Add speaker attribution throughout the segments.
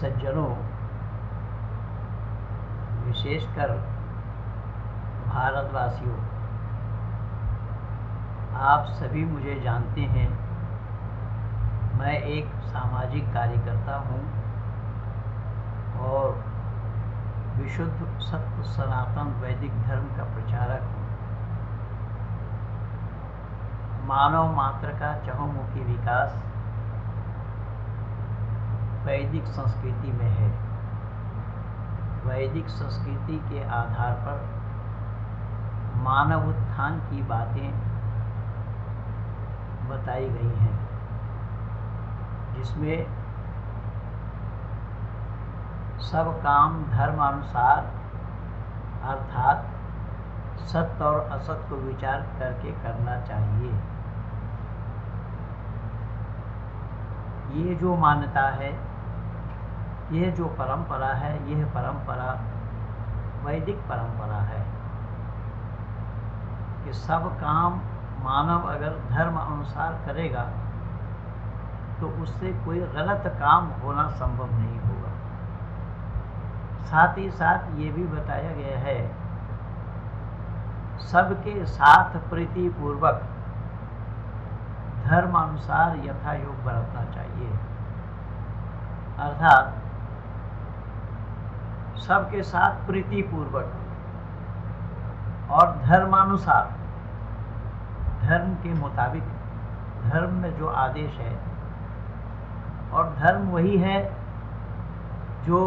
Speaker 1: सज्जनों, विशेषकर भारतवासियों, आप सभी मुझे जानते हैं। मैं एक सामाजिक कार्यकर्ता हूँ और विशुद्ध सत्य सनातन वैदिक धर्म का प्रचारक हूँ। मानव मात्र का चहुमुखी विकास वैदिक संस्कृति में है। वैदिक संस्कृति के आधार पर मानव उत्थान की बातें बताई गई हैं, जिसमें सब काम धर्मानुसार अर्थात सत्य और असत्य को विचार करके करना चाहिए। ये जो मान्यता है, यह जो परंपरा है, यह परंपरा वैदिक परंपरा है कि सब काम मानव अगर धर्म अनुसार करेगा तो उससे कोई गलत काम होना संभव नहीं होगा। साथ ही साथ ये भी बताया गया है सबके साथ प्रीति पूर्वक धर्मानुसार यथा योग बरतना चाहिए, अर्थात सबके साथ प्रीति पूर्वक और धर्मानुसार, धर्म के मुताबिक, धर्म में जो आदेश है, और धर्म वही है जो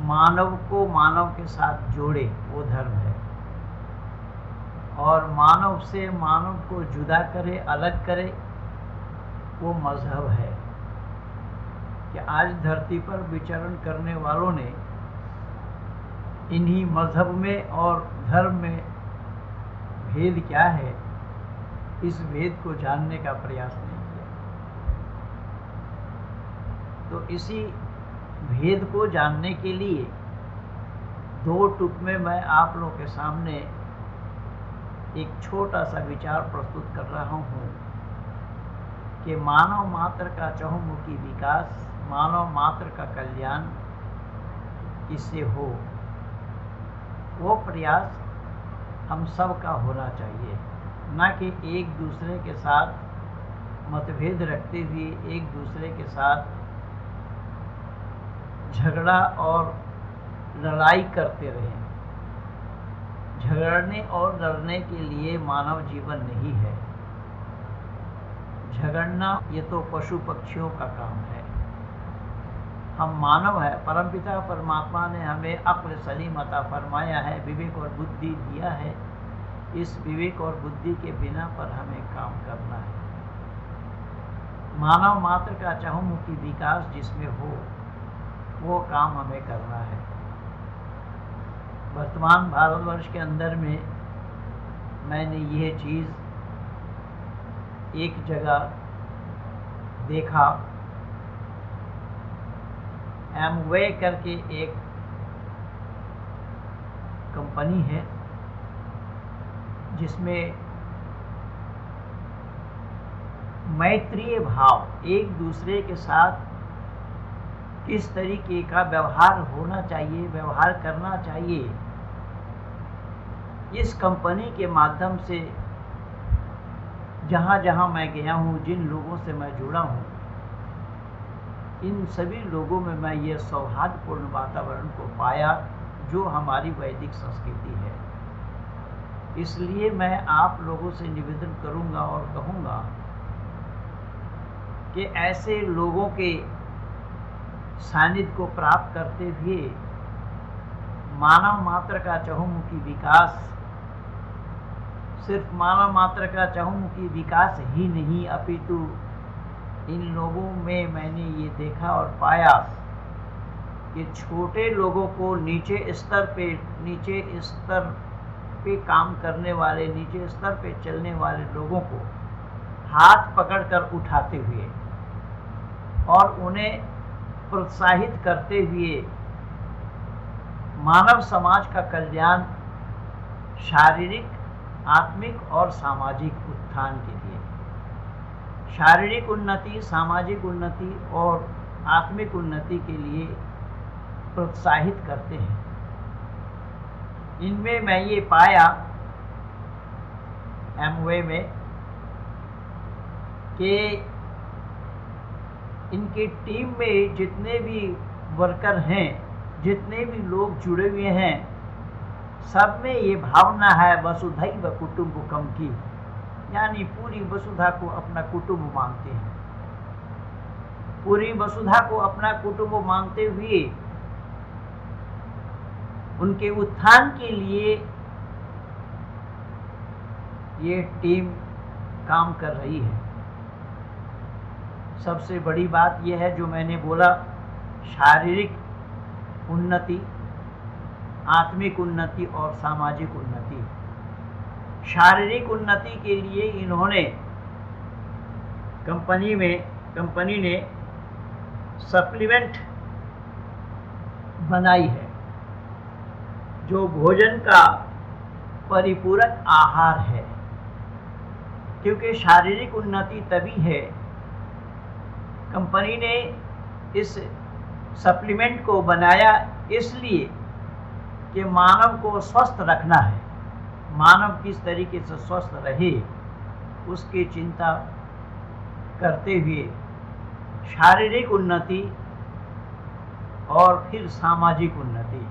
Speaker 1: मानव को मानव के साथ जोड़े, वो धर्म है। और मानव से मानव को जुदा करे, अलग करे, वो मजहब है। कि आज धरती पर विचरण करने वालों ने इन्हीं मजहब में और धर्म में भेद क्या है, इस भेद को जानने का प्रयास नहीं किया। तो इसी भेद को जानने के लिए दो टुक में मैं आप लोगों के सामने एक छोटा सा विचार प्रस्तुत कर रहा हूँ कि मानव मात्र का चहुमुखी विकास, मानव मात्र का कल्याण किससे हो, वो प्रयास हम सब का होना चाहिए। न कि एक दूसरे के साथ मतभेद रखते हुए एक दूसरे के साथ झगड़ा और लड़ाई करते रहें। झगड़ने और लड़ने के लिए मानव जीवन नहीं है। झगड़ना ये तो पशु पक्षियों का काम है। हम मानव है। परमपिता परमात्मा ने हमें अक्ल सलीम अता फरमाया है, विवेक और बुद्धि दिया है। इस विवेक और बुद्धि के बिना पर हमें काम करना है। मानव मात्र का चहुमुखी विकास जिसमें हो, वो काम हमें करना है। वर्तमान भारतवर्ष के अंदर में मैंने यह चीज़ एक जगह देखा। एमवे करके एक कंपनी है जिसमें मैत्रीय भाव, एक दूसरे के साथ किस तरीके का व्यवहार होना चाहिए, व्यवहार करना चाहिए, इस कंपनी के माध्यम से जहाँ जहाँ मैं गया हूँ, जिन लोगों से मैं जुड़ा हूँ, इन सभी लोगों में मैं ये सौहार्दपूर्ण वातावरण को पाया जो हमारी वैदिक संस्कृति है। इसलिए मैं आप लोगों से निवेदन करूँगा और कहूँगा कि ऐसे लोगों के सानिध्य को प्राप्त करते हुए मानव मात्र का चहुमुखी विकास, सिर्फ मानव मात्र का चहुमुखी विकास ही नहीं, अपितु इन लोगों में मैंने ये देखा और पाया कि छोटे लोगों को नीचे स्तर पे काम करने वाले, नीचे स्तर पे चलने वाले लोगों को हाथ पकड़कर उठाते हुए और उन्हें प्रोत्साहित करते हुए मानव समाज का कल्याण, शारीरिक, आत्मिक और सामाजिक उत्थान के लिए, शारीरिक उन्नति, सामाजिक उन्नति और आत्मिक उन्नति के लिए प्रोत्साहित करते हैं। इनमें मैं ये पाया एमवे में कि इनकी टीम में जितने भी वर्कर हैं, जितने भी लोग जुड़े हुए हैं, सब में ये भावना है वसुधैव कुटुम्बकम की, यानी पूरी वसुधा को अपना कुटुंब मानते हैं। पूरी वसुधा को अपना कुटुंब मानते हुए उनके उत्थान के लिए ये टीम काम कर रही है। सबसे बड़ी बात यह है जो मैंने बोला, शारीरिक उन्नति, आत्मिक उन्नति और सामाजिक उन्नति। शारीरिक उन्नति के लिए इन्होंने कंपनी ने सप्लीमेंट बनाई है जो भोजन का परिपूरक आहार है। क्योंकि शारीरिक उन्नति तभी है, कंपनी ने इस सप्लीमेंट को बनाया इसलिए कि मानव को स्वस्थ रखना है। मानव किस तरीके से स्वस्थ रहे उसकी चिंता करते हुए शारीरिक उन्नति और फिर सामाजिक उन्नति।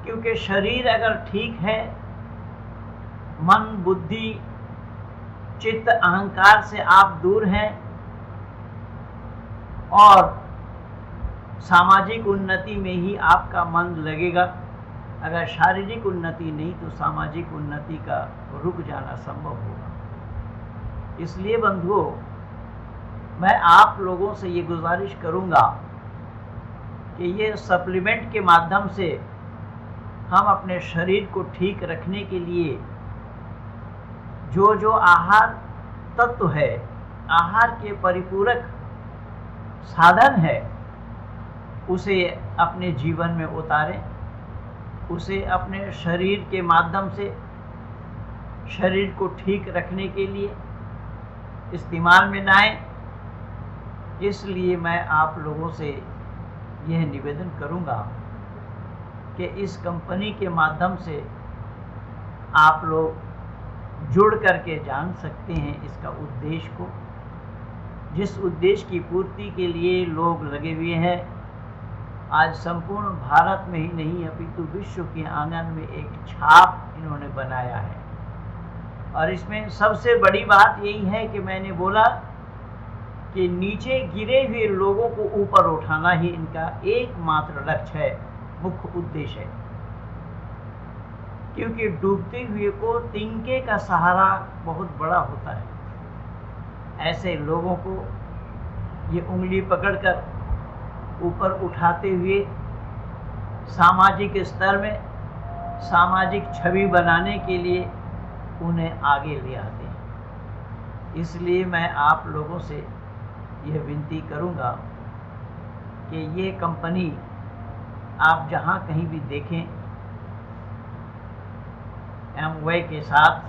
Speaker 1: क्योंकि शरीर अगर ठीक है, मन, बुद्धि, चित्त, अहंकार से आप दूर हैं और सामाजिक उन्नति में ही आपका मन लगेगा। अगर शारीरिक उन्नति नहीं तो सामाजिक उन्नति का रुक जाना संभव होगा। इसलिए बंधुओं, मैं आप लोगों से ये गुजारिश करूंगा कि ये सप्लीमेंट के माध्यम से हम अपने शरीर को ठीक रखने के लिए जो जो आहार तत्व है, आहार के परिपूरक साधन है, उसे अपने जीवन में उतारें, उसे अपने शरीर के माध्यम से शरीर को ठीक रखने के लिए इस्तेमाल में लाएं। इसलिए मैं आप लोगों से यह निवेदन करूंगा कि इस कंपनी के माध्यम से आप लोग जुड़ करके जान सकते हैं इसका उद्देश्य को, जिस उद्देश्य की पूर्ति के लिए लोग लगे हुए हैं। आज संपूर्ण भारत में ही नहीं अपितु विश्व के आंगन में एक छाप इन्होंने बनाया है। और इसमें सबसे बड़ी बात यही है कि मैंने बोला कि नीचे गिरे हुए लोगों को ऊपर उठाना ही इनका एकमात्र लक्ष्य है, मुख्य उद्देश्य है। क्योंकि डूबते हुए को तिनके का सहारा बहुत बड़ा होता है। ऐसे लोगों को ये उंगली पकड़कर ऊपर उठाते हुए सामाजिक स्तर में सामाजिक छवि बनाने के लिए उन्हें आगे ले आते हैं। इसलिए मैं आप लोगों से यह विनती करूंगा कि ये कंपनी आप जहां कहीं भी देखें, एमवे के साथ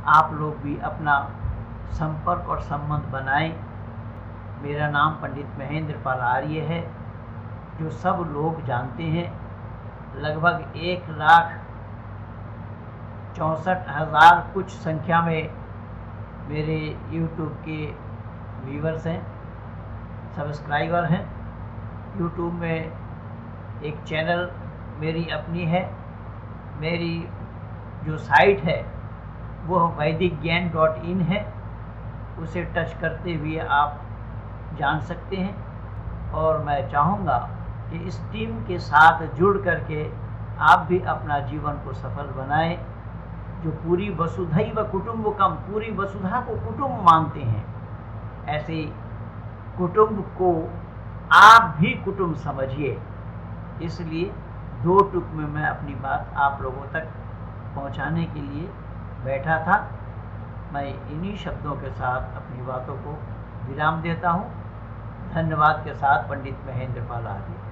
Speaker 1: आप लोग भी अपना संपर्क और संबंध बनाएं। मेरा नाम पंडित महेंद्र पाल आर्य है, जो सब लोग जानते हैं। लगभग 1,64,000 कुछ संख्या में मेरे YouTube के व्यूवर्स हैं, सब्सक्राइबर हैं। YouTube में एक चैनल मेरी अपनी है। मेरी जो साइट है वो वैदिकज्ञान.in है, उसे टच करते हुए आप जान सकते हैं। और मैं चाहूँगा कि इस टीम के साथ जुड़ करके आप भी अपना जीवन को सफल बनाएं। जो पूरी वसुधैव कुटुम्बकम, पूरी वसुधा को कुटुंब मानते हैं, ऐसे कुटुंब को आप भी कुटुंब समझिए। इसलिए 2 टुक में मैं अपनी बात आप लोगों तक पहुंचाने के लिए बैठा था। मैं इन्हीं शब्दों के साथ अपनी बातों को विराम देता हूं। धन्यवाद के साथ पंडित महेंद्र पाल आर्य।